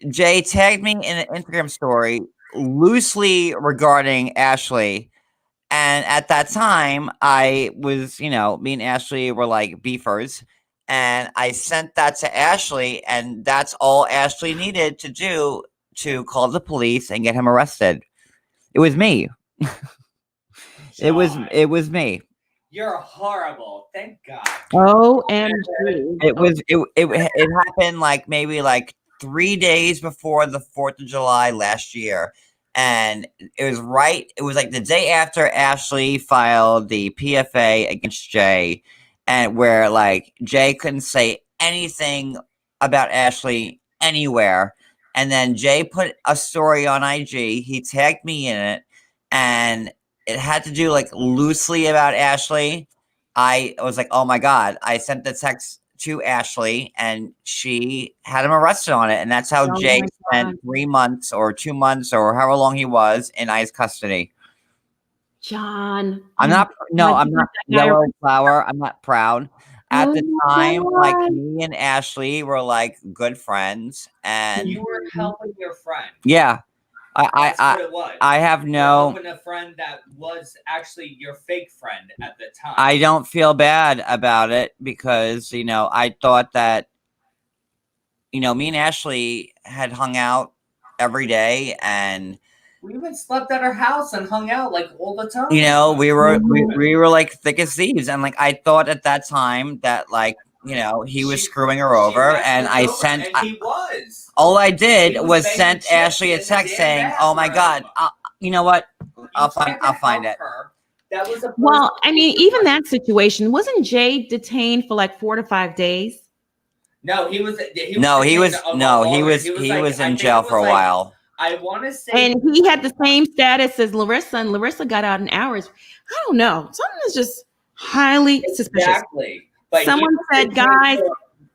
Jay tagged me in an Instagram story loosely regarding Ashley. And at that time, I was, you know, me and Ashley were like beefers. And I sent that to Ashley, and that's all Ashley needed to do to call the police and get him arrested. It was me. It was me. You're horrible. Thank God. OMG. It happened like maybe like 3 days before the 4th of July last year. And it was like the day after Ashley filed the PFA against Jay, and where like Jay couldn't say anything about Ashley anywhere. And then Jay put a story on IG. He tagged me in it, and it had to do like loosely about Ashley. I was like, oh my God. I sent the text to Ashley, and she had him arrested on it. And that's how Jay spent 3 months or 2 months or however long he was in ICE custody. John. I'm not yellow flower. I'm not proud. At the time, like me and Ashley were like good friends, and You were helping your friend. yeah, That's what it was. I have You were no. helping a friend that was actually your fake friend at the time. I don't feel bad about it because, you know, I thought that, you know, me and Ashley had hung out every day, and We even slept at our house and hung out like all the time. you know, we were like thick as thieves, and like I thought at that time that like, you know, he was screwing her over, and I sent. And he was. All I did He was was banging send chicks Ashley a in the text damn saying, "Oh my God, bathroom. you know what? I'll You tried to find help it." her. That was a Well, I mean, even that situation, wasn't Jay detained for like 4 to 5 days? No, he was in jail for a while. I want to say, And he had the same status as Larissa, and Larissa got out in hours. I don't know. Something is just highly suspicious. exactly. But Someone said, guys,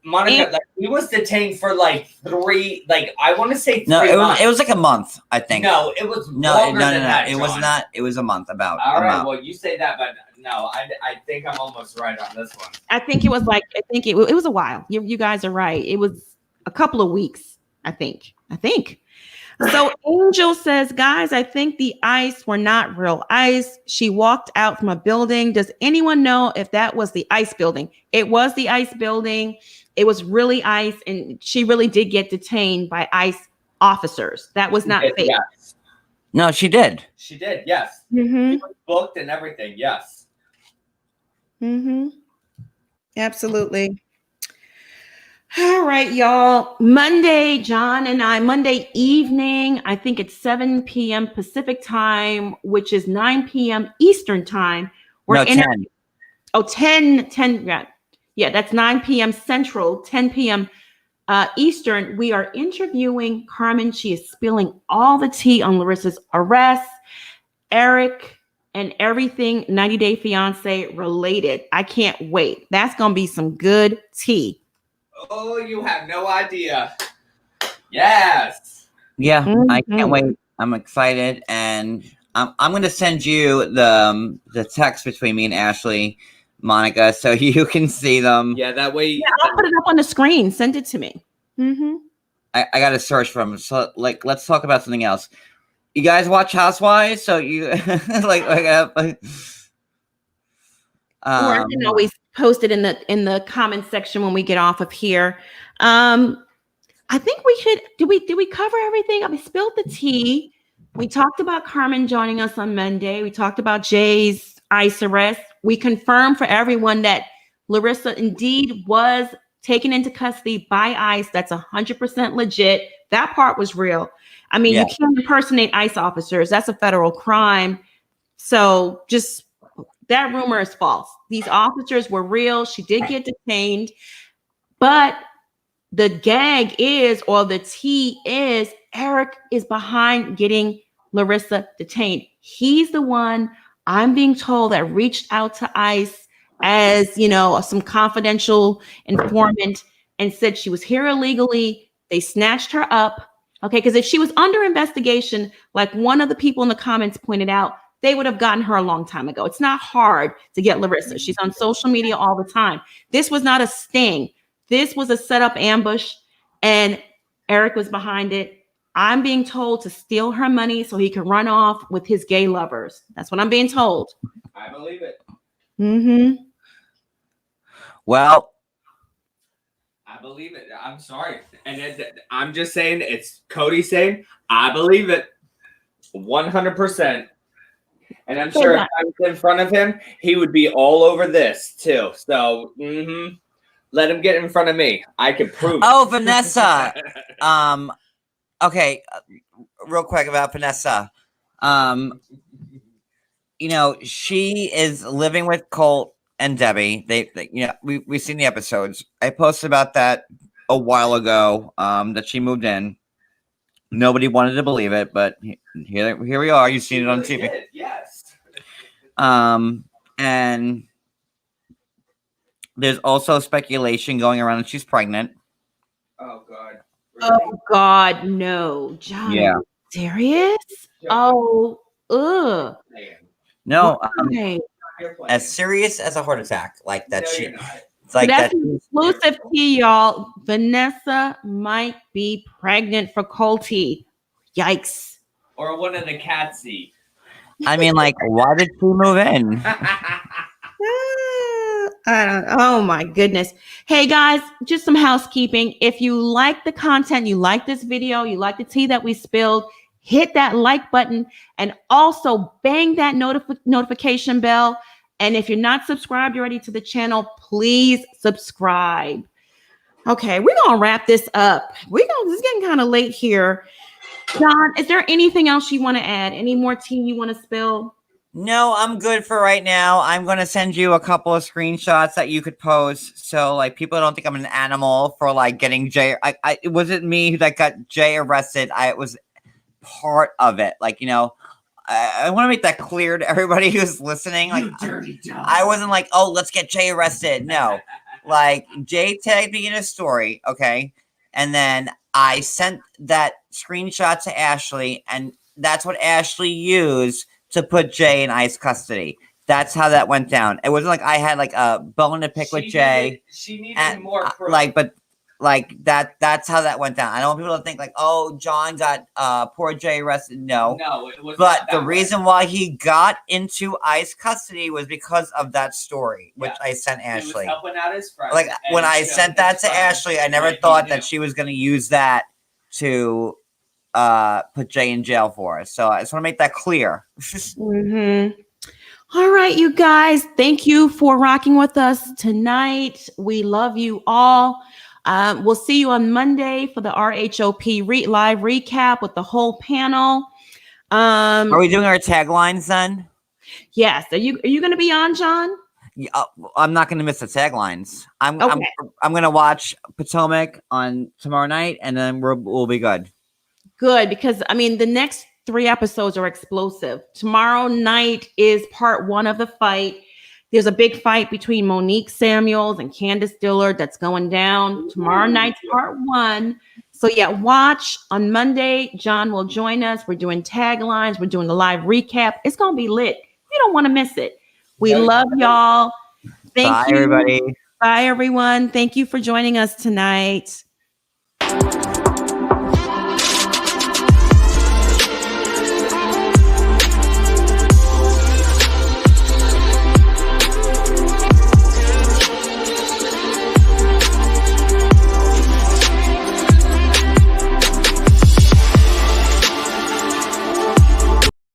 Monica, like, he was detained for like 3, like I want to say 3 No, months. it was like a month, I think. No, it was No, longer than that, it was John. not. It was a month. About. All right, about. well, you say that, but no, I think I'm almost right on this one. I think it was like, it was a while. You guys are right. It was a couple of weeks, I think. So Angel says, guys, I think the ice were not real ice. She walked out from a building. Does anyone know if that was the ice building? It was the ice building. It was really ice, and she really did get detained by ICE officers. That was not fake. Yes. No, she did. She did, yes. Mm-hmm. She was booked and everything, yes. Mm-hmm. Absolutely. All right, y'all. Monday, John and I, Monday evening, I think it's 7 p.m. Pacific time, which is 9 p.m. Eastern time. No, 10. 10, yeah. Yeah, that's 9 p.m. Central, 10 p.m. Eastern. We are interviewing Carmen. She is spilling all the tea on Larissa's arrest, Eric, and everything 90 Day Fiance related. I can't wait. That's going to be some good tea. Oh, you have no idea. Yes. Yeah, I can't wait. I'm excited, and I'm gonna send you the text between me and Ashley, Monica, so you can see them. Yeah, that way. Yeah, I'll put it up on the screen. Send it to me. Mm-hmm. I gotta search for them. So let's talk about something else. You guys watch Housewives? So you Or I can always post it in the comment section when we get off of here. I think we should. Did we cover everything? I mean, spilled the tea. We talked about Carmen joining us on Monday. We talked about Jay's ICE arrest. We confirmed for everyone that Larissa indeed was taken into custody by ICE. That's 100% legit. That part was real. I mean, you can't impersonate ICE officers. That's a federal crime. So just that rumor is false. These officers were real. She did get detained, but the gag is, or the tea is, Eric is behind getting Larissa detained. He's the one, I'm being told, that reached out to ICE as, you know, some confidential informant and said she was here illegally. They snatched her up. Okay, because if she was under investigation, like one of the people in the comments pointed out, they would have gotten her a long time ago. It's not hard to get Larissa. She's on social media all the time. This was not a sting. This was a setup ambush, and Eric was behind it. I'm being told to steal her money so he can run off with his gay lovers. That's what I'm being told. I believe it. Mm-hmm. Well, I believe it. I'm sorry. And I'm just saying, it's Cody saying, I believe it 100%. And I'm sure if I was in front of him, he would be all over this too. So, let him get in front of me. I can prove it. oh, Vanessa. Okay, real quick about Vanessa. You know, she is living with Colt and Debbie. They you know, we've seen the episodes. I posted about that a while ago. That she moved in. Nobody wanted to believe it, but here we are. You've seen it on TV. Did, yes. And there's also speculation going around that she's pregnant. Oh God. Oh God, no, John. Yeah. Are you serious? Oh, ugh. No, Why? as serious as a heart attack, like that. No, She, you're not. it's like That's that. an exclusive tea, y'all. Vanessa might be pregnant for Colty. Yikes. Or one of the Catsy. I mean, like, why did she move in? I don't. Oh my goodness. Hey guys, just some housekeeping. If you like the content, you like this video, you like the tea that we spilled, hit that like button and also bang that notification bell. And if you're not subscribed already to the channel, please subscribe. Okay, we're gonna wrap this up. It's getting kind of late here. John, is there anything else you want to add? Any more tea you want to spill? No, I'm good for right now. I'm going to send you a couple of screenshots that you could post. So, like, people don't think I'm an animal for, like, getting Jay. It wasn't me that got Jay arrested. It was part of it. Like, you know, I want to make that clear to everybody who's listening. Like, dirty dog. I wasn't like, oh, let's get Jay arrested. No. Like, Jay tagged me in a story, okay? And then I sent that screenshot to Ashley, and that's what Ashley used to put Jay in ICE custody. That's how that went down. It wasn't like I had like a bone to pick with Jay. She needed more proof. That's how that went down. I don't want people to think like, oh, John got poor Jay arrested. No, it was. but the reason why he got into ICE custody was because of that story, which I sent Ashley. He was helping out his friend. Like when I sent that to Ashley, I never thought that she was going to use that to put Jay in jail for. So I just want to make that clear. Mm-hmm. All right, you guys. Thank you for rocking with us tonight. We love you all. We'll see you on Monday for the RHOP live recap with the whole panel. Are we doing our taglines then? Yes. Are you going to be on, John? Yeah, I'm not going to miss the taglines. I'm Okay. I'm going to watch Potomac on tomorrow night, and then we'll be good. Good, because I mean the next 3 episodes are explosive. Tomorrow night is part 1 of the fight. There's a big fight between Monique Samuels and Candace Dillard that's going down. Tomorrow night's part 1. So yeah, watch on Monday. John will join us. We're doing taglines. We're doing the live recap. It's going to be lit. You don't want to miss it. We love y'all. Thank you. Bye, everybody. Bye, everyone. Thank you for joining us tonight.